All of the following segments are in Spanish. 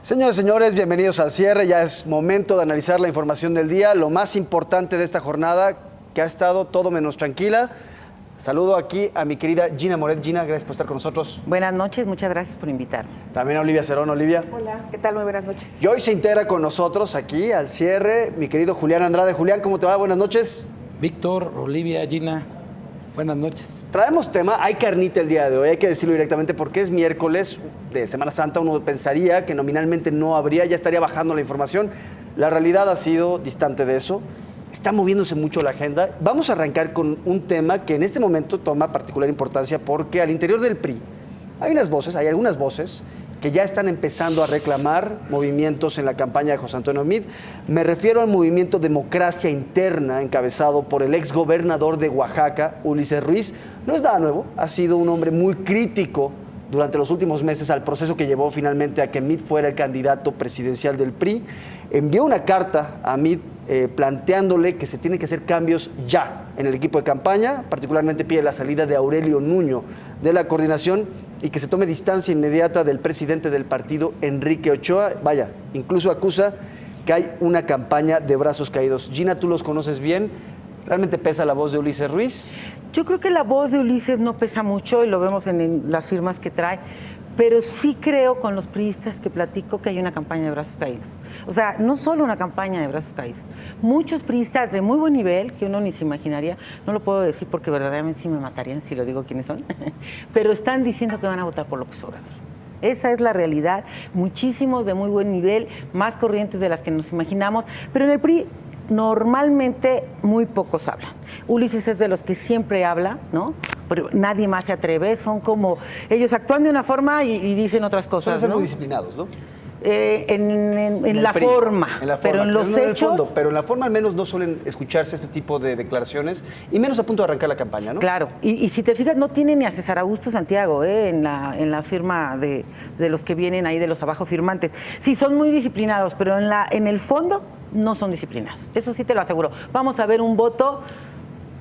Señoras y señores, bienvenidos al cierre. Ya es momento de analizar la información del día, lo más importante de esta jornada, que ha estado todo menos tranquila. Saludo aquí a mi querida Gina Moret. Gina, gracias por estar con nosotros. Buenas noches, muchas gracias por invitarme. También a Olivia Cerón. Olivia. Hola, ¿qué tal? Muy buenas noches. Y hoy se integra con nosotros aquí al cierre mi querido Julián Andrade. Julián, ¿cómo te va? Buenas noches. Víctor, Olivia, Gina, buenas noches. Traemos tema, hay carnita el día de hoy, hay que decirlo directamente porque es miércoles de Semana Santa. Uno pensaría que nominalmente no habría, ya estaría bajando la información. La realidad ha sido distante de eso. Está moviéndose mucho la agenda. Vamos a arrancar con un tema que en este momento toma particular importancia porque al interior del PRI hay algunas voces que ya están empezando a reclamar movimientos en la campaña de José Antonio Meade. Me refiero al movimiento Democracia Interna, encabezado por el exgobernador de Oaxaca, Ulises Ruiz. No es nada nuevo, ha sido un hombre muy crítico durante los últimos meses al proceso que llevó finalmente a que Meade fuera el candidato presidencial del PRI. Envió una carta a Meade planteándole que se tienen que hacer cambios ya en el equipo de campaña. Particularmente pide la salida de Aurelio Nuño de la coordinación y que se tome distancia inmediata del presidente del partido, Enrique Ochoa. Vaya, incluso acusa que hay una campaña de brazos caídos. Gina, tú los conoces bien. ¿Realmente pesa la voz de Ulises Ruiz? Yo creo que la voz de Ulises no pesa mucho y lo vemos en las firmas que trae, pero sí creo con los priistas que platico que hay una campaña de brazos caídos. O sea, no solo una campaña de brazos caídos. Muchos priistas de muy buen nivel, que uno ni se imaginaría, no lo puedo decir porque verdaderamente sí me matarían si lo digo quiénes son, pero están diciendo que van a votar por López Obrador. Esa es la realidad. Muchísimos de muy buen nivel, más corrientes de las que nos imaginamos, pero en el PRI normalmente muy pocos hablan. Ulises es de los que siempre habla, ¿no? Pero nadie más se atreve, son como, ellos actúan de una forma y dicen otras cosas, Suelen ser ¿no? muy disciplinados, ¿no? En la forma, pero en los hechos... Fondo, pero en la forma al menos no suelen escucharse este tipo de declaraciones, y menos a punto de arrancar la campaña, ¿no? Claro, y si te fijas, no tiene ni a César Augusto Santiago en la firma de los que vienen ahí, de los abajo firmantes. Sí, son muy disciplinados, pero en el fondo no son disciplinados. Eso sí te lo aseguro. Vamos a ver un voto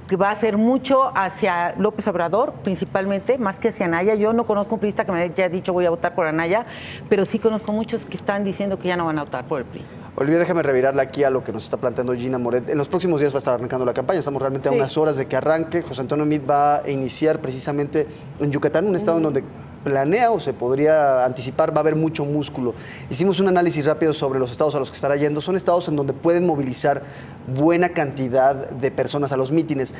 que va a ser mucho hacia López Obrador, principalmente, más que hacia Anaya. Yo no conozco un priista que me haya dicho voy a votar por Anaya, pero sí conozco muchos que están diciendo que ya no van a votar por el PRI. Olivia, déjame revirarle aquí a lo que nos está planteando Gina Moret. En los próximos días va a estar arrancando la campaña, estamos realmente a unas horas de que arranque. José Antonio Meade va a iniciar precisamente en Yucatán, un estado en donde planea o se podría anticipar va a haber mucho músculo. Hicimos un análisis rápido sobre los estados a los que estará yendo. Son estados en donde pueden movilizar buena cantidad de personas a los mítines.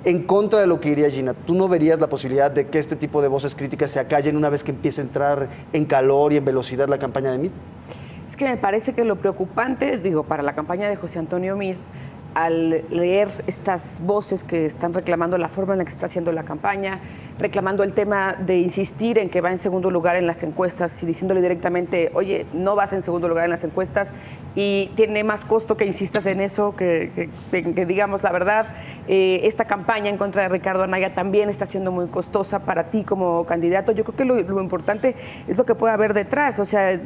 En contra de lo que diría Gina, ¿tú no verías la posibilidad de que este tipo de voces críticas se acallen una vez que empiece a entrar en calor y en velocidad la campaña de Meade? Es que me parece que lo preocupante, para la campaña de José Antonio Meade, al leer estas voces que están reclamando la forma en la que está haciendo la campaña, reclamando el tema de insistir en que va en segundo lugar en las encuestas y diciéndole directamente, oye, no vas en segundo lugar en las encuestas y tiene más costo que insistas en eso, que digamos la verdad. Esta campaña en contra de Ricardo Anaya también está siendo muy costosa para ti como candidato. Yo creo que lo importante es lo que puede haber detrás. O sea,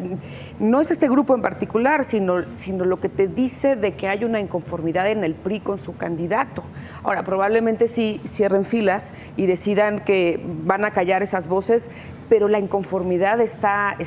no es este grupo en particular, sino lo que te dice de que hay una inconformidad en el PRI con su candidato. Ahora, probablemente sí cierren filas y decidan que van a callar esas voces, pero la inconformidad está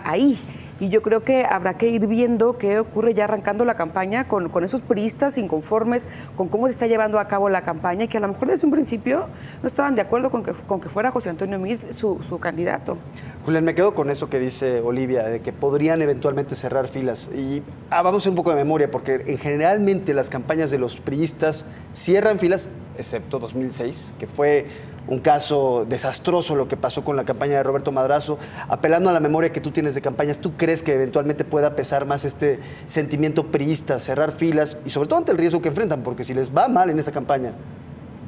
ahí. Y yo creo que habrá que ir viendo qué ocurre ya arrancando la campaña con esos priistas inconformes con cómo se está llevando a cabo la campaña y que a lo mejor desde un principio no estaban de acuerdo con que fuera José Antonio Meade su candidato. Julián, me quedo con esto que dice Olivia, de que podrían eventualmente cerrar filas. Y vamos a hacer un poco de memoria, porque generalmente las campañas de los priistas cierran filas, excepto 2006, que fue un caso desastroso lo que pasó con la campaña de Roberto Madrazo. Apelando a la memoria que tú tienes de campañas, ¿tú crees que eventualmente pueda pesar más este sentimiento priista, cerrar filas y sobre todo ante el riesgo que enfrentan? Porque si les va mal en esta campaña,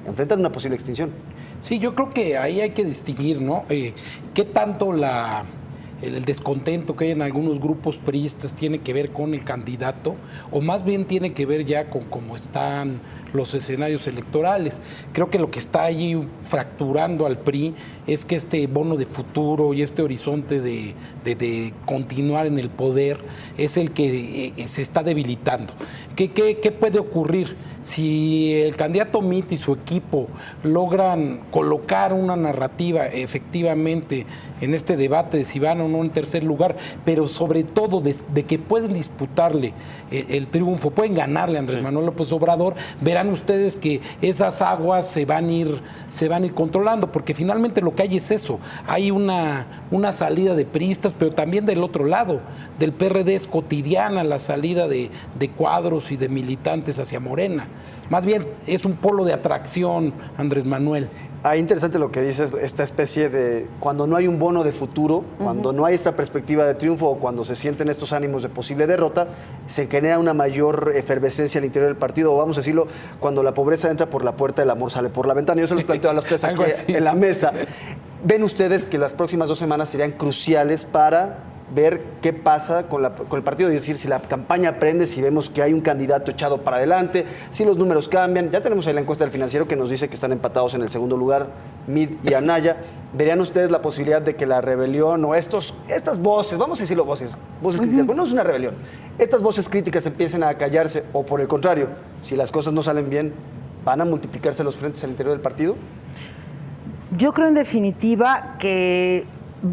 enfrentan una posible extinción. Sí, yo creo que ahí hay que distinguir, ¿no? ¿Qué tanto el descontento que hay en algunos grupos priistas tiene que ver con el candidato o más bien tiene que ver ya con cómo están los escenarios electorales. Creo que lo que está allí fracturando al PRI es que este bono de futuro y este horizonte de continuar en el poder es el que se está debilitando. ¿Qué puede ocurrir? Si el candidato Meade y su equipo logran colocar una narrativa efectivamente en este debate de si van o no en tercer lugar, pero sobre todo de que pueden disputarle el triunfo, pueden ganarle a Andrés Manuel López Obrador, verán ustedes que esas aguas se van a ir controlando, porque finalmente lo que hay es eso, hay una salida de priistas, pero también del otro lado, del PRD es cotidiana la salida de cuadros y de militantes hacia Morena. Más bien es un polo de atracción, Andrés Manuel. Interesante lo que dices, esta especie de cuando no hay un bono de futuro, cuando no hay esta perspectiva de triunfo o cuando se sienten estos ánimos de posible derrota, se genera una mayor efervescencia al interior del partido, o vamos a decirlo, cuando la pobreza entra por la puerta, el amor sale por la ventana. Yo se los planteo a los tres aquí en la mesa. ¿Ven ustedes que las próximas 2 semanas serían cruciales para ver qué pasa con el partido? Es decir, si la campaña prende, si vemos que hay un candidato echado para adelante, si los números cambian. Ya tenemos ahí la encuesta del Financiero que nos dice que están empatados en el segundo lugar Meade y Anaya. ¿Verían ustedes la posibilidad de que la rebelión o estas voces, vamos a decirlo voces críticas, bueno, no es una rebelión, estas voces críticas empiecen a callarse, o por el contrario, si las cosas no salen bien, van a multiplicarse los frentes al interior del partido? Yo creo en definitiva que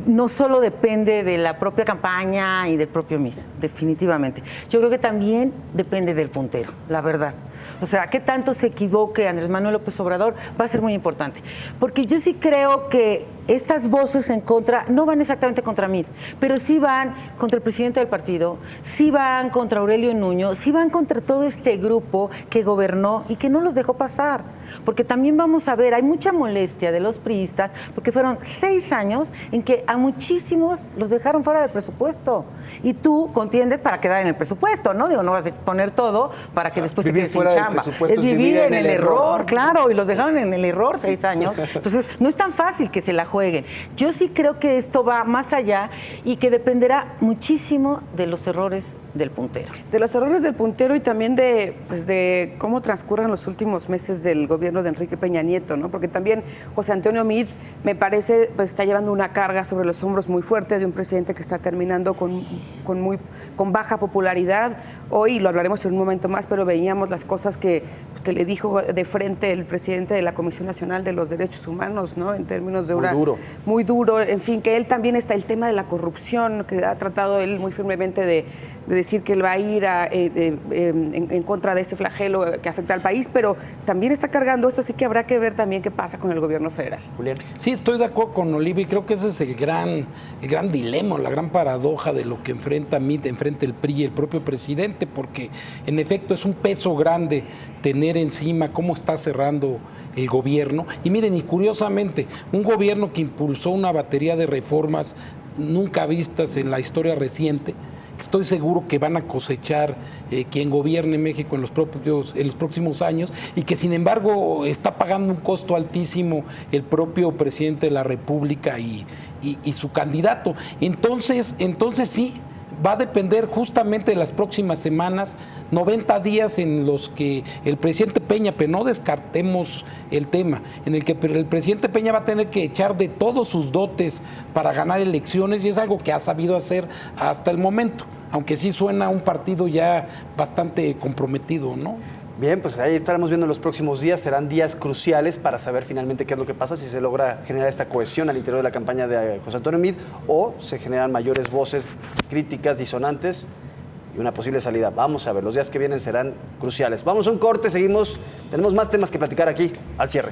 no solo depende de la propia campaña y del propio Meade, definitivamente. Yo creo que también depende del puntero, la verdad. O sea, qué tanto se equivoque Andrés Manuel López Obrador va a ser muy importante. Porque yo sí creo que estas voces en contra no van exactamente contra Meade, pero sí van contra el presidente del partido, sí van contra Aurelio Nuño, sí van contra todo este grupo que gobernó y que no los dejó pasar. Porque también vamos a ver, hay mucha molestia de los priistas, porque fueron 6 años en que a muchísimos los dejaron fuera del presupuesto. Y tú contiendes para quedar en el presupuesto, ¿no? Digo, no vas a poner todo para que después te quedes sin chamba. Es vivir en el error, claro, y los dejaron en el error 6 años. Entonces, no es tan fácil que se la jueguen. Yo sí creo que esto va más allá y que dependerá muchísimo de los errores del puntero. De los errores del puntero y también de cómo transcurren los últimos meses del gobierno de Enrique Peña Nieto, ¿no? Porque también José Antonio Meade, me parece, pues está llevando una carga sobre los hombros muy fuerte de un presidente que está terminando con baja popularidad. Hoy lo hablaremos en un momento más, pero veíamos las cosas que le dijo de frente el presidente de la Comisión Nacional de los Derechos Humanos, ¿no? En términos de muy duro, en fin, que él también está el tema de la corrupción, que ha tratado él muy firmemente de decir que él va a ir en contra de ese flagelo que afecta al país, pero también está cargando esto, así que habrá que ver también qué pasa con el gobierno federal. Julián. Sí, estoy de acuerdo con Olivia y creo que ese es el gran dilema, la gran paradoja de lo que enfrenta el PRI y el propio presidente, porque en efecto es un peso grande tener encima cómo está cerrando el gobierno. Y miren, y curiosamente, un gobierno que impulsó una batería de reformas nunca vistas en la historia reciente, estoy seguro que van a cosechar quien gobierne México en los próximos años, y que sin embargo está pagando un costo altísimo el propio presidente de la República y su candidato. Entonces sí, va a depender justamente de las próximas semanas, 90 días en los que el presidente Peña, pero no descartemos el tema, en el que el presidente Peña va a tener que echar de todos sus dotes para ganar elecciones, y es algo que ha sabido hacer hasta el momento, aunque sí suena a un partido ya bastante comprometido, ¿no? Bien, pues ahí estaremos viendo en los próximos días. Serán días cruciales para saber finalmente qué es lo que pasa, si se logra generar esta cohesión al interior de la campaña de José Antonio Meade o se generan mayores voces críticas, disonantes y una posible salida. Vamos a ver, los días que vienen serán cruciales. Vamos a un corte, seguimos. Tenemos más temas que platicar aquí al cierre.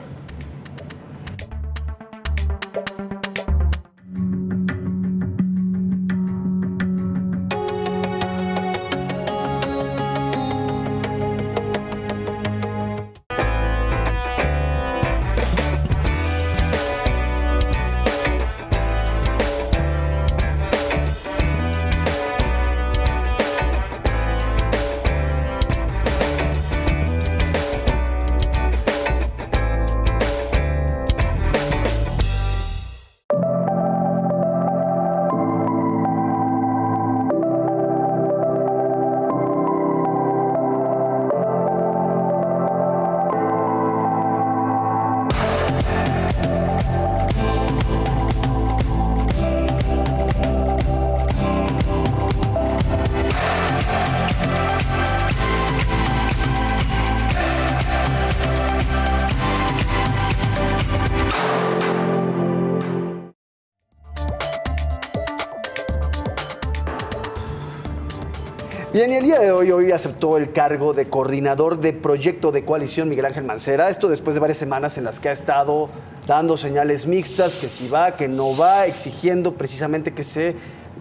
Bien, y el día de hoy aceptó el cargo de coordinador de proyecto de coalición Miguel Ángel Mancera. Esto después de varias semanas en las que ha estado dando señales mixtas, que si va, que no va, exigiendo precisamente que se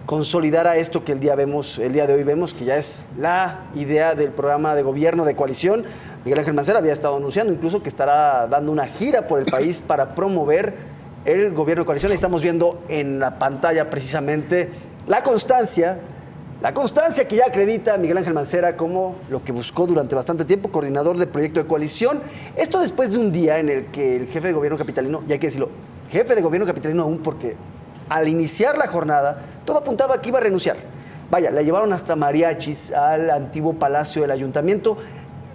consolidara esto que el día de hoy vemos, que ya es la idea del programa de gobierno de coalición. Miguel Ángel Mancera había estado anunciando incluso que estará dando una gira por el país para promover el gobierno de coalición. Estamos viendo en la pantalla precisamente la constancia que ya acredita a Miguel Ángel Mancera como lo que buscó durante bastante tiempo, coordinador de proyecto de coalición. Esto después de un día en el que el jefe de gobierno capitalino, y hay que decirlo, jefe de gobierno capitalino aún, porque al iniciar la jornada todo apuntaba a que iba a renunciar. Vaya, le llevaron hasta mariachis al antiguo palacio del ayuntamiento.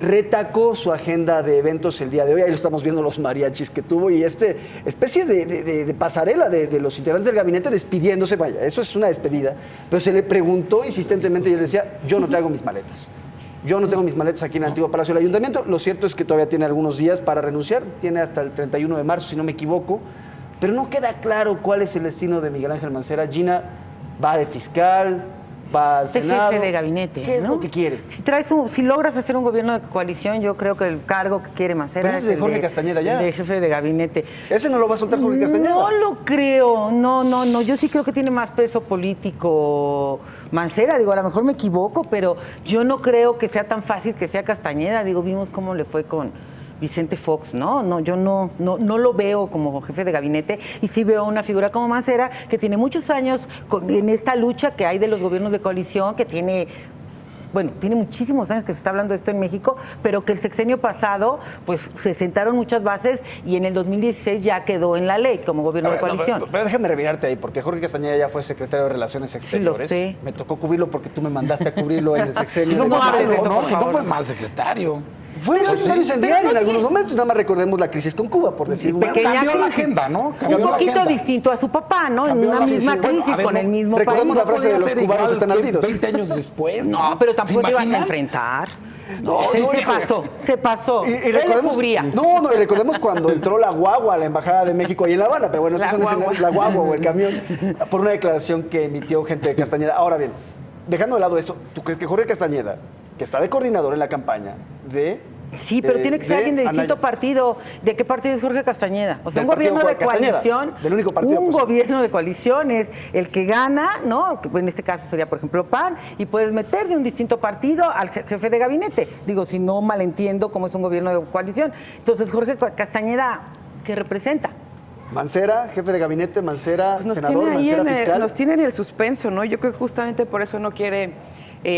Retacó su agenda de eventos el día de hoy. Ahí lo estamos viendo, los mariachis que tuvo y especie de pasarela de los integrantes del gabinete despidiéndose. Vaya, eso es una despedida. Pero se le preguntó insistentemente y él decía, yo no traigo mis maletas. Yo no tengo mis maletas aquí en el antiguo palacio del ayuntamiento. Lo cierto es que todavía tiene algunos días para renunciar. Tiene hasta el 31 de marzo, si no me equivoco. Pero no queda claro cuál es el destino de Miguel Ángel Mancera. Gina va de fiscal, va al Senado. Jefe de gabinete. ¿Qué es ¿no? lo que quiere? Si logras hacer un gobierno de coalición, yo creo que el cargo que quiere Mancera Pero ese es de Jorge Castañeda ya. De jefe de gabinete. ¿Ese no lo va a soltar Jorge Castañeda? No lo creo, no. Yo sí creo que tiene más peso político Mancera. Digo, a lo mejor me equivoco, pero yo no creo que sea tan fácil que sea Castañeda. Digo, vimos cómo le fue con Vicente Fox, ¿no? Yo no lo veo como jefe de gabinete y sí veo una figura como Mancera que tiene muchos años en esta lucha que hay de los gobiernos de coalición, que tiene muchísimos años que se está hablando de esto en México, pero que el sexenio pasado, pues se sentaron muchas bases y en el 2016 ya quedó en la ley como gobierno de coalición. Pero déjame revirarte ahí, porque Jorge Castañeda ya fue secretario de Relaciones Exteriores. Sí, lo sé. Me tocó cubrirlo porque tú me mandaste a cubrirlo en el sexenio. No hables de eso, por No favor. fue mal secretario. Fue un secretario incendiario en algunos momentos, nada más recordemos la crisis con Cuba, por decir una. Pequeña Cambió la crisis. agenda, ¿no? Un Cambió la poquito agenda. distinto a su papá, ¿no? En Cambió una la- misma sí, sí. Bueno, crisis, a ver, con el mismo recordemos país. la frase de los cubanos están ardidos. 20 años después. No, pero tampoco ¿Se te ibas a imaginan? enfrentar. No, se híjole. se pasó. Y Él recordemos, le cubría. No, y recordemos cuando entró la guagua a la Embajada de México ahí en La Habana, pero bueno, esos son escenarios, la guagua o el camión, por una declaración que emitió gente de Castañeda. Ahora bien, dejando de lado eso, ¿tú crees que Jorge Castañeda, que está de coordinador en la campaña Sí, pero tiene que ser alguien de distinto partido. ¿De qué partido es Jorge Castañeda? O sea, Del un gobierno partido de Jorge Castañeda, coalición. del único partido Un posible. gobierno de coalición es el que gana, ¿no? Que en este caso sería, por ejemplo, PAN, y puedes meter de un distinto partido al jefe de gabinete. Digo, si no malentiendo cómo es un gobierno de coalición. Entonces, Jorge Castañeda, ¿qué representa? Mancera, jefe de gabinete, Mancera, Pues nos senador, tiene ahí Mancera, fiscal? nos tiene en el suspenso, ¿no? Yo creo que justamente por eso no quiere,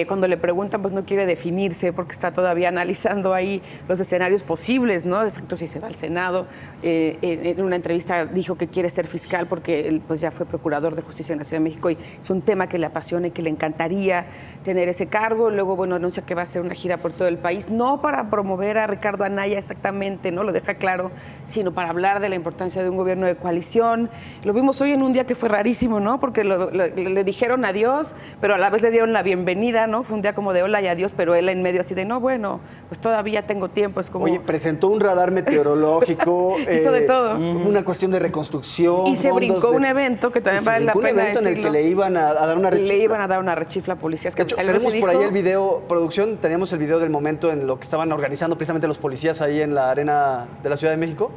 cuando le preguntan, pues no quiere definirse, porque está todavía analizando ahí los escenarios posibles, ¿no? Exacto, si se va al Senado. En una entrevista dijo que quiere ser fiscal porque él pues ya fue procurador de justicia en la Ciudad de México y es un tema que le apasiona y que le encantaría tener ese cargo. Luego, bueno, anuncia que va a hacer una gira por todo el país, no para promover a Ricardo Anaya exactamente, ¿no? Lo deja claro, sino para hablar de la importancia de un gobierno de coalición. Lo vimos hoy en un día que fue rarísimo, ¿no? Porque le dijeron adiós, pero a la vez le dieron la bienvenida, ¿no? Fue un día como de hola y adiós, pero él en medio así de, no, bueno, pues todavía tengo tiempo. Es como... Oye, presentó un radar meteorológico. Hizo de todo. Una cuestión de reconstrucción. Y se brincó fondos un evento que también y se vale la brincó pena un evento en el decirlo. que le iban a dar una rechifla. Le iban a dar una rechifla a policías. De hecho, tenemos por ahí el video, producción, teníamos el video del momento en lo que estaban organizando precisamente los policías ahí en la arena de la Ciudad de México.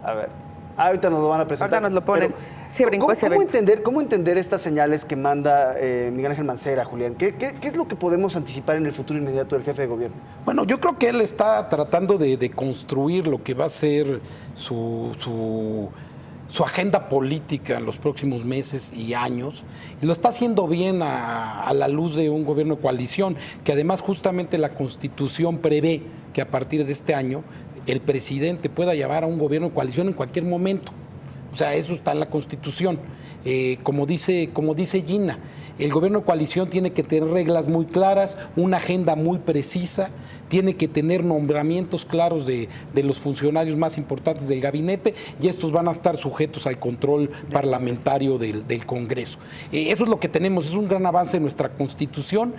A ver. Ahorita nos lo van a presentar. Ahorita nos lo ponen. Se brincó ese evento. ¿Cómo entender estas señales que manda Miguel Ángel Mancera, Julián? ¿Qué es lo que podemos anticipar en el futuro inmediato del jefe de gobierno? Bueno, yo creo que él está tratando de construir lo que va a ser su agenda política en los próximos meses y años, y lo está haciendo bien a la luz de un gobierno de coalición, que además justamente la Constitución prevé que a partir de este año el presidente pueda llevar a un gobierno de coalición en cualquier momento. O sea, eso está en la Constitución. Como dice Gina, el gobierno de coalición tiene que tener reglas muy claras, una agenda muy precisa, tiene que tener nombramientos claros de los funcionarios más importantes del gabinete y estos van a estar sujetos al control parlamentario del Congreso. Eso es lo que tenemos, es un gran avance en nuestra Constitución,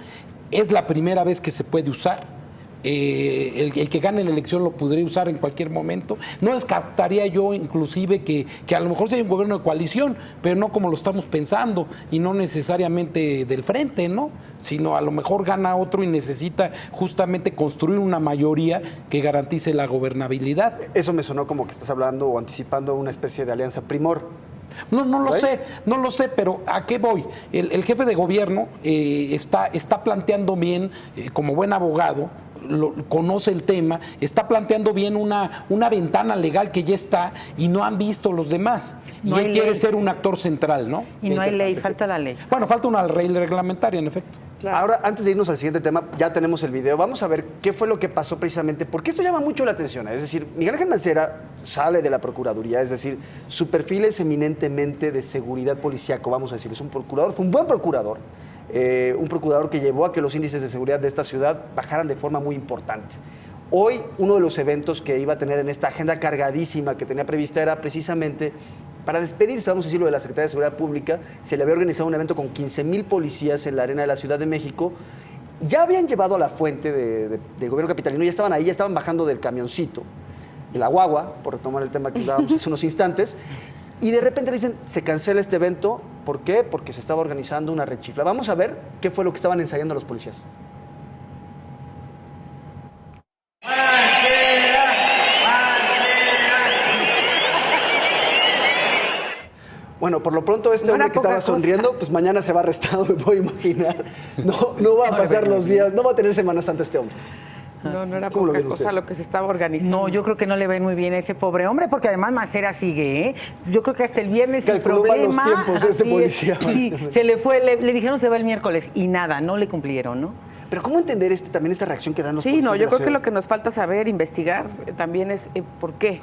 es la primera vez que se puede usar. el que gane la elección lo podría usar en cualquier momento. No descartaría yo inclusive que a lo mejor sea un gobierno de coalición, pero no como lo estamos pensando y no necesariamente del frente, ¿no? Sino a lo mejor gana otro y necesita justamente construir una mayoría que garantice la gobernabilidad. Eso me sonó como que estás hablando o anticipando una especie de alianza primor. No lo ¿Right? sé, no lo sé, pero ¿a qué voy? El jefe de gobierno está planteando bien, como buen abogado, conoce el tema, está planteando bien una ventana legal que ya está y no han visto los demás. No y él hay quiere ley. ser un actor central, ¿no? Y no hay ley, Interesante. falta la ley. Bueno, falta una ley reglamentaria, en efecto. Ahora, antes de irnos al siguiente tema, ya tenemos el video. Vamos a ver qué fue lo que pasó precisamente, porque esto llama mucho la atención. Es decir, Miguel Ángel Mancera sale de la Procuraduría, es decir, su perfil es eminentemente de seguridad policíaco, vamos a decir. Es un procurador, fue un buen procurador, un procurador que llevó a que los índices de seguridad de esta ciudad bajaran de forma muy importante. Hoy, uno de los eventos que iba a tener en esta agenda cargadísima que tenía prevista era precisamente para despedirse, vamos a decirlo, de la Secretaría de Seguridad Pública. Se le había organizado un evento con 15,000 policías en la arena de la Ciudad de México. Ya habían llevado a la fuente del gobierno capitalino, ya estaban ahí, ya estaban bajando del camioncito, de la guagua, por retomar el tema que hablábamos hace unos instantes, y de repente le dicen, se cancela este evento. ¿Por qué? Porque se estaba organizando una rechifla. Vamos a ver qué fue lo que estaban ensayando los policías. Bueno, por lo pronto este No hombre era que estaba poca cosa. sonriendo, pues mañana se va arrestado, me puedo imaginar. No va a pasar los días, no va a tener Semana Santa este hombre. No era ¿Cómo lo poca ven cosa ustedes? lo que se estaba organizando. No, yo creo que no le ven muy bien a ese pobre hombre, porque además Mancera sigue, ¿eh? Yo creo que hasta el viernes sin Calculó mal problema. los tiempos este así es. policía. Sí, se le fue, le dijeron se va el miércoles y nada, no le cumplieron, ¿no? Pero ¿cómo entender también esta reacción que dan los Sí, policías no, de yo la creo que ciudad? lo que nos falta saber, investigar, también es por qué.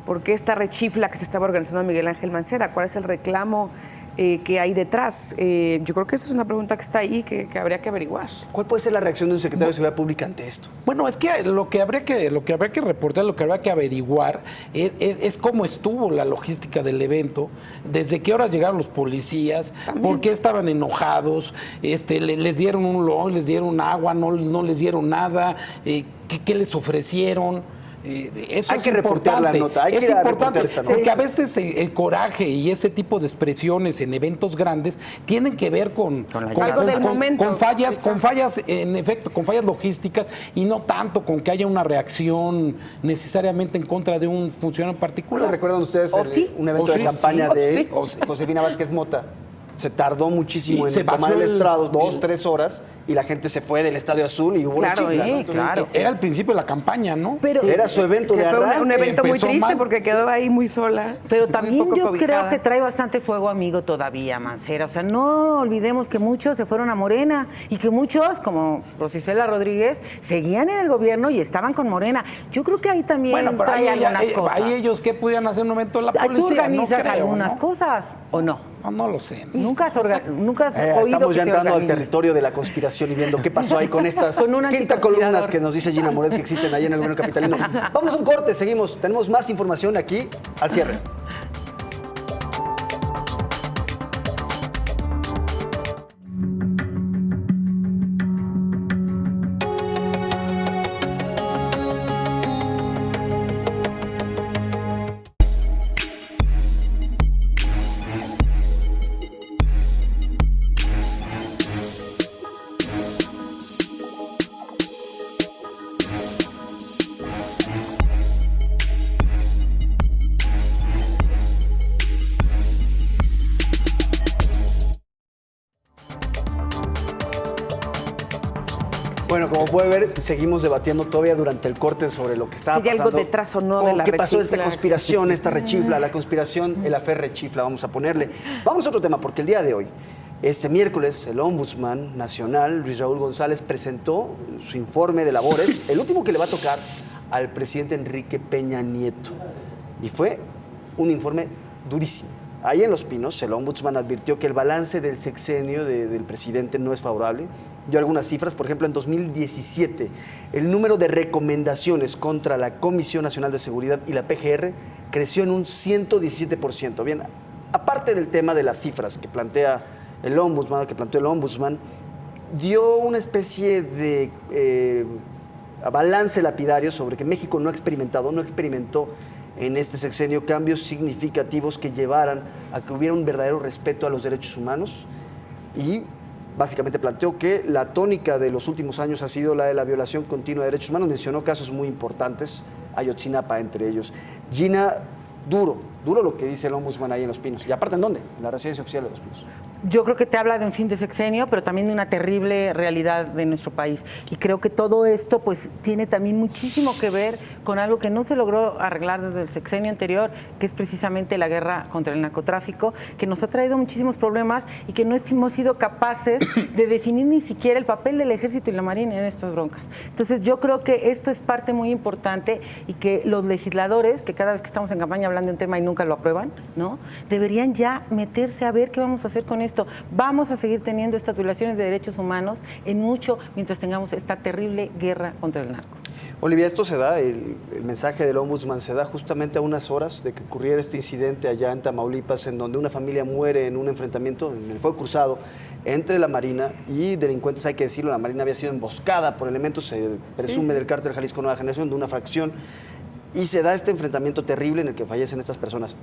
¿Por qué esta rechifla que se estaba organizando Miguel Ángel Mancera? ¿Cuál es el reclamo que hay detrás? Yo creo que esa es una pregunta que está ahí que habría que averiguar. ¿Cuál puede ser la reacción de un secretario de Seguridad Pública ante esto? Bueno, es que lo que habría que reportar, lo que habría que averiguar es cómo estuvo la logística del evento, desde qué horas llegaron los policías, por qué estaban enojados, les dieron un lunch, les dieron agua, no les dieron nada, qué les ofrecieron. Eso Hay es que reportear la importante. nota, hay que es ir a importante reportear esta nota. porque a veces el coraje y ese tipo de expresiones en eventos grandes tienen que ver con Algo del momento, con fallas, quizá. en efecto, con fallas logísticas y no tanto con que haya una reacción necesariamente en contra de un funcionario en ¿No particular. recuerdan ustedes O sí, un evento o de sí, campaña sí, de o sí. Josefina Vázquez Mota? Se tardó muchísimo Y en se tomar vació el el- estrado, 2, el- 3 horas, y la gente se fue del Estadio Azul y hubo Claro, una chifla, ¿no? sí, Entonces, claro. Era el principio de la campaña, ¿no? Pero, Era su evento de Que fue arranque. un evento muy empezó triste mal. porque quedó ahí muy sola. pero muy también poco yo cobijada. creo que trae bastante fuego amigo todavía, Mancera. O sea, no olvidemos que muchos se fueron a Morena y que muchos, como Rosicela Rodríguez, seguían en el gobierno y estaban con Morena. Yo creo que ahí también Bueno, pero trae algunas ahí cosas. ellos qué podían hacer en un evento de la ¿Tú policía, no organizas creo, algunas ¿no? cosas o no? No lo sé. Nunca has oído Estamos que ya se entrando al organice. territorio de la conspiración y viendo qué pasó ahí con estas Con un quinta anticonspirador. columnas que nos dice Gina Moret que existen ahí en el gobierno capitalino. Vamos a un corte, seguimos. Tenemos más información aquí al cierre. Bueno, como puede ver, seguimos debatiendo todavía durante el corte sobre lo que estaba Si hay algo pasando. detrás o no con de la ¿Qué pasó esta rechifla? conspiración, esta rechifla, la conspiración, el affair rechifla, vamos a ponerle. Vamos a otro tema, porque el día de hoy, este miércoles, el Ombudsman Nacional, Luis Raúl González, presentó su informe de labores, el último que le va a tocar al presidente Enrique Peña Nieto. Y fue un informe durísimo. Ahí en Los Pinos, el Ombudsman advirtió que el balance del sexenio del presidente no es favorable. Dio algunas cifras, por ejemplo, en 2017, el número de recomendaciones contra la Comisión Nacional de Seguridad y la PGR creció en un 117%. Bien, aparte del tema de las cifras que plantea el Ombudsman, dio una especie de balance lapidario sobre que México no experimentó en este sexenio cambios significativos que llevaran a que hubiera un verdadero respeto a los derechos humanos, y básicamente planteó que la tónica de los últimos años ha sido la de la violación continua de derechos humanos. Mencionó casos muy importantes, Ayotzinapa entre ellos. Gina, duro lo que dice el ombudsman ahí en Los Pinos. ¿Y aparte en dónde? En la residencia oficial de Los Pinos. Yo creo que te habla de un fin de sexenio, pero también de una terrible realidad de nuestro país. Y creo que todo esto pues tiene también muchísimo que ver con algo que no se logró arreglar desde el sexenio anterior, que es precisamente la guerra contra el narcotráfico, que nos ha traído muchísimos problemas y que no hemos sido capaces de definir ni siquiera el papel del Ejército y la Marina en estas broncas. Entonces yo creo que esto es parte muy importante y que los legisladores, que cada vez que estamos en campaña hablan de un tema y nunca lo aprueban, ¿no?, deberían ya meterse a ver qué vamos a hacer con esto. Vamos a seguir teniendo estas violaciones de derechos humanos en mucho mientras tengamos esta terrible guerra contra el narco. Olivia, esto se da, el mensaje del ombudsman se da justamente a unas horas de que ocurriera este incidente allá en Tamaulipas, en donde una familia muere en un enfrentamiento, en el fuego cruzado entre la Marina y delincuentes. Hay que decirlo, la Marina había sido emboscada por elementos, se presume, del cártel Jalisco Nueva Generación, de una fracción, y se da este enfrentamiento terrible en el que fallecen estas personas.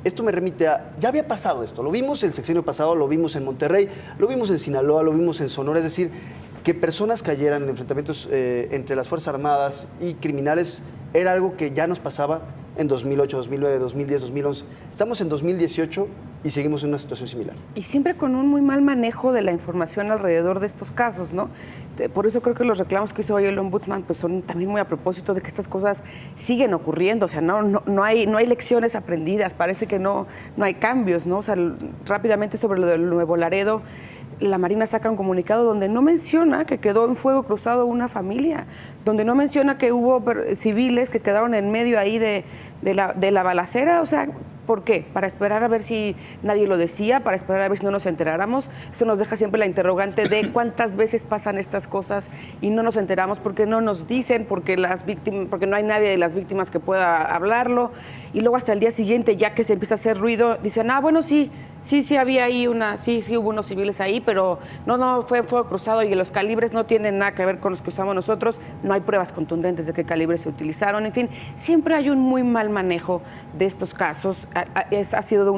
Esto me remite a, ya había pasado esto, lo vimos el sexenio pasado, lo vimos en Monterrey, lo vimos en Sinaloa, lo vimos en Sonora, es decir, que personas cayeran en enfrentamientos entre las Fuerzas Armadas y criminales era algo que ya nos pasaba en 2008, 2009, 2010, 2011. Estamos en 2018 y seguimos en una situación similar. Y siempre con un muy mal manejo de la información alrededor de estos casos, ¿no? Por eso creo que los reclamos que hizo hoy el ombudsman pues son también muy a propósito de que estas cosas siguen ocurriendo. O sea, no hay lecciones aprendidas, parece que no hay cambios, ¿no? O sea, rápidamente sobre lo del Nuevo Laredo, la Marina saca un comunicado donde no menciona que quedó en fuego cruzado una familia, donde no menciona que hubo civiles que quedaron en medio ahí de la balacera. O sea, ¿por qué? Para esperar a ver si nadie lo decía, para esperar a ver si no nos enteráramos. Eso nos deja siempre la interrogante de cuántas veces pasan estas cosas y no nos enteramos, porque no nos dicen, porque no hay nadie de las víctimas que pueda hablarlo. Y luego hasta el día siguiente, ya que se empieza a hacer ruido, dicen, bueno, sí había ahí sí hubo unos civiles ahí, pero no fue fuego cruzado y los calibres no tienen nada que ver con los que usamos nosotros. No hay pruebas contundentes de qué calibres se utilizaron. En fin, siempre hay un muy mal manejo de estos casos. Ha sido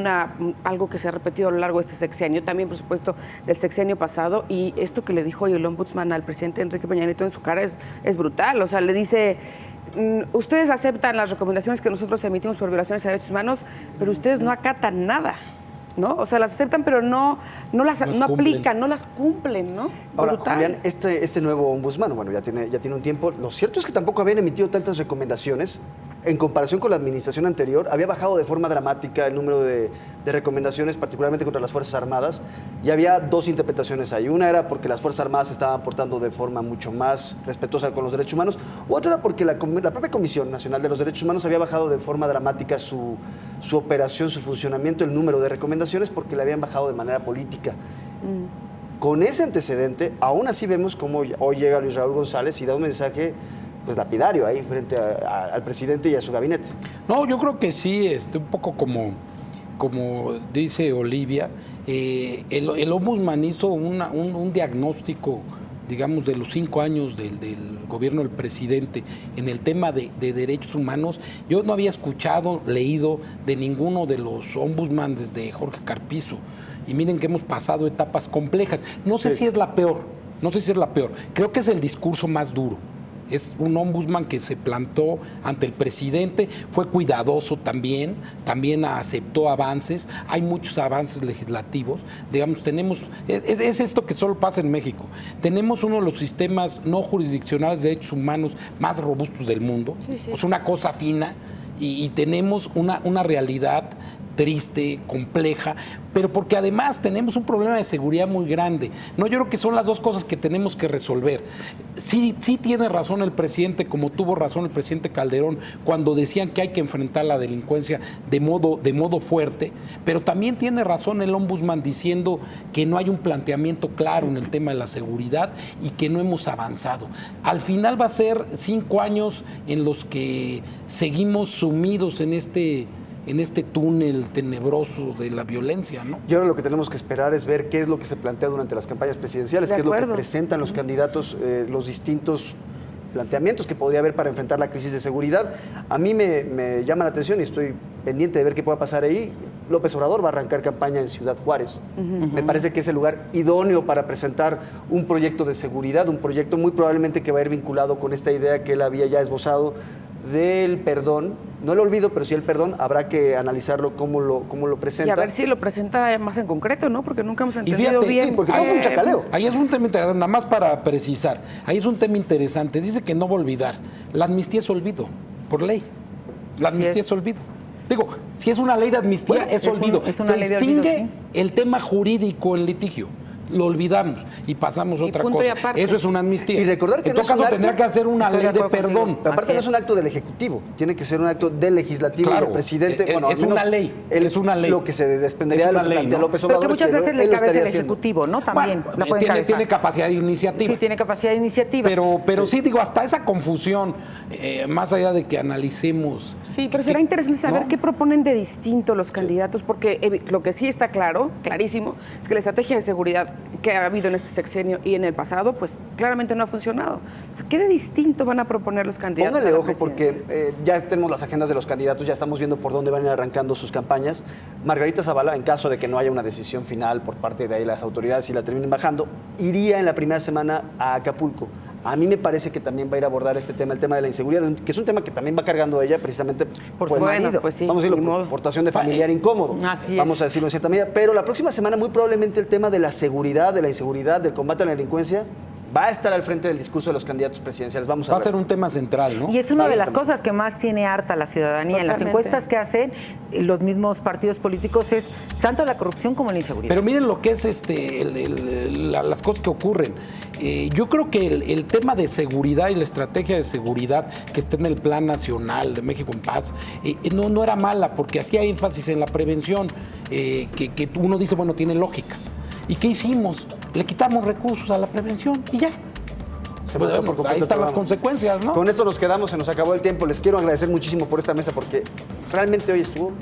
algo que se ha repetido a lo largo de este sexenio, también por supuesto del sexenio pasado, y esto que le dijo hoy el ombudsman al presidente Enrique Peña Nieto en su cara es brutal. O sea, le dice, ustedes aceptan las recomendaciones que nosotros emitimos por violaciones a derechos humanos, pero ustedes no acatan nada, ¿no? O sea, las aceptan, pero no aplican, no las cumplen, ¿no? Ahora, brutal. Julián, este nuevo ombudsman, bueno, ya tiene un tiempo. Lo cierto es que tampoco habían emitido tantas recomendaciones. En comparación con la administración anterior, había bajado de forma dramática el número de recomendaciones, particularmente contra las Fuerzas Armadas, y había dos interpretaciones ahí. Una era porque las Fuerzas Armadas se estaban portando de forma mucho más respetuosa con los derechos humanos, otra era porque la propia Comisión Nacional de los Derechos Humanos había bajado de forma dramática su operación, su funcionamiento, el número de recomendaciones, porque le habían bajado de manera política. Con ese antecedente, aún así vemos cómo hoy llega Luis Raúl González y da un mensaje pues lapidario ahí frente al presidente y a su gabinete. No, yo creo que sí, un poco como dice Olivia, el ombudsman hizo un diagnóstico, digamos, de los 5 años del gobierno del presidente en el tema de derechos humanos. Yo no había escuchado, leído de ninguno de los ombudsman desde Jorge Carpizo. Y miren que hemos pasado etapas complejas. No sé si es la peor, Creo que es el discurso más duro. Es un ombudsman que se plantó ante el presidente, fue cuidadoso también aceptó avances, hay muchos avances legislativos, digamos, es esto que solo pasa en México, tenemos uno de los sistemas no jurisdiccionales de derechos humanos más robustos del mundo, sí. Es una cosa fina y tenemos una realidad triste, compleja, pero porque además tenemos un problema de seguridad muy grande. No, yo creo que son las dos cosas que tenemos que resolver. Sí tiene razón el presidente, como tuvo razón el presidente Calderón, cuando decían que hay que enfrentar la delincuencia de modo fuerte, pero también tiene razón el ombudsman diciendo que no hay un planteamiento claro en el tema de la seguridad y que no hemos avanzado. Al final va a ser 5 años en los que seguimos sumidos en este túnel tenebroso de la violencia, ¿no? Y ahora lo que tenemos que esperar es ver qué es lo que se plantea durante las campañas presidenciales, qué es lo que presentan los candidatos, los distintos planteamientos que podría haber para enfrentar la crisis de seguridad. A mí me llama la atención y estoy pendiente de ver qué pueda pasar ahí. López Obrador va a arrancar campaña en Ciudad Juárez. Me parece que es el lugar idóneo para presentar un proyecto de seguridad, un proyecto muy probablemente que va a ir vinculado con esta idea que él había ya esbozado del perdón, no el olvido, pero sí el perdón. Habrá que analizarlo cómo lo presenta. Y a ver si lo presenta más en concreto, ¿no? Porque nunca hemos entendido fíjate, bien. Sí, porque todo fue un chacaleo. Ahí es un tema interesante, nada más para precisar. Ahí es un tema interesante. Dice que no va a olvidar. La amnistía es olvido, por ley. La amnistía es olvido. Digo, si es una ley de amnistía, Bueno, es olvido. es una Se ley de olvido, extingue sí. el tema jurídico en litigio. Lo olvidamos y pasamos a Y otra punto y cosa. aparte. Eso es una amnistía. Y recordar que en no todo es un caso acto- tendrá que hacer una Estoy de ley de acuerdo perdón. contigo. Pero aparte Así no es un acto del Ejecutivo, tiene que ser un acto del Legislativo Claro, y del presidente. es Bueno, al una menos ley, él, es una ley. Lo que se desprendería Es de lo una que ley, plantea ¿no? López Pero Obrador que es muchas veces él le lo cabeza estaría el haciendo. Ejecutivo, ¿no? También Bueno, lo puede encabezar. tiene capacidad de iniciativa. Sí, tiene capacidad de iniciativa. Pero sí, digo, hasta esa confusión, más allá de que analicemos. Sí, pero será interesante saber ¿no? qué proponen de distinto los candidatos, porque lo que sí está claro, clarísimo, es que la estrategia de seguridad que ha habido en este sexenio y en el pasado, pues claramente no ha funcionado. O sea, ¿qué de distinto van a proponer los candidatos? Póngale a la ojo porque presidencia? ya tenemos las agendas de los candidatos, ya estamos viendo por dónde van a ir arrancando sus campañas. Margarita Zavala, en caso de que no haya una decisión final por parte de ahí las autoridades y la terminen bajando, iría en la primera semana a Acapulco. A mí me parece que también va a ir a abordar este tema, el tema de la inseguridad, que es un tema que también va cargando ella precisamente Por pues, su marido. Bueno, pues sí, vamos a decirlo, ni modo. portación de familiar incómodo. Así es. Vamos a decirlo en cierta medida. Pero la próxima semana muy probablemente el tema de la seguridad, de la inseguridad, del combate a la delincuencia va a estar al frente del discurso de los candidatos presidenciales. Vamos a Va a ver. ser un tema central, ¿no? Y es una de las Exactamente. cosas que más tiene harta la ciudadanía. En las Totalmente. encuestas que hacen los mismos partidos políticos es tanto la corrupción como la inseguridad. Pero miren lo que es las cosas que ocurren. Yo creo que el tema de seguridad y la estrategia de seguridad que está en el Plan Nacional de México en Paz no era mala, porque hacía énfasis en la prevención, que uno dice, bueno, tiene lógica. ¿Y qué hicimos? Le quitamos recursos a la prevención y ya. Se mató por completo Ahí el están las programa. consecuencias, ¿no? Con esto nos quedamos, se nos acabó el tiempo. Les quiero agradecer muchísimo por esta mesa porque realmente hoy estuvo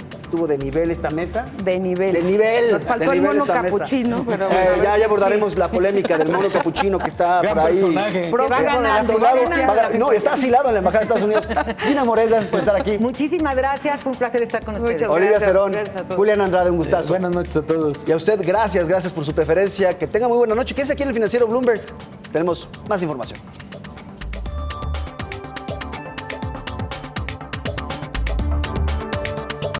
de nivel esta mesa. De nivel. De nivel. Nos faltó de el nivel mono esta mesa. capuchino, pero bueno, a ver ya si abordaremos sí. la polémica del mono capuchino que está Gran por ahí. personaje. Pro- va ganando, Asilado, va ganando. no, está asilado en la Embajada de Estados Unidos. Gina Morel, gracias por estar aquí. Muchísimas gracias, fue un placer estar con ustedes. Muchas Olivia gracias, Cerón, gracias a todos. Julián Andrade, un gustazo. Buenas noches a todos. Y a usted, gracias por su preferencia. Que tenga muy buena noche. Quédese aquí en el Financiero Bloomberg. Tenemos más información.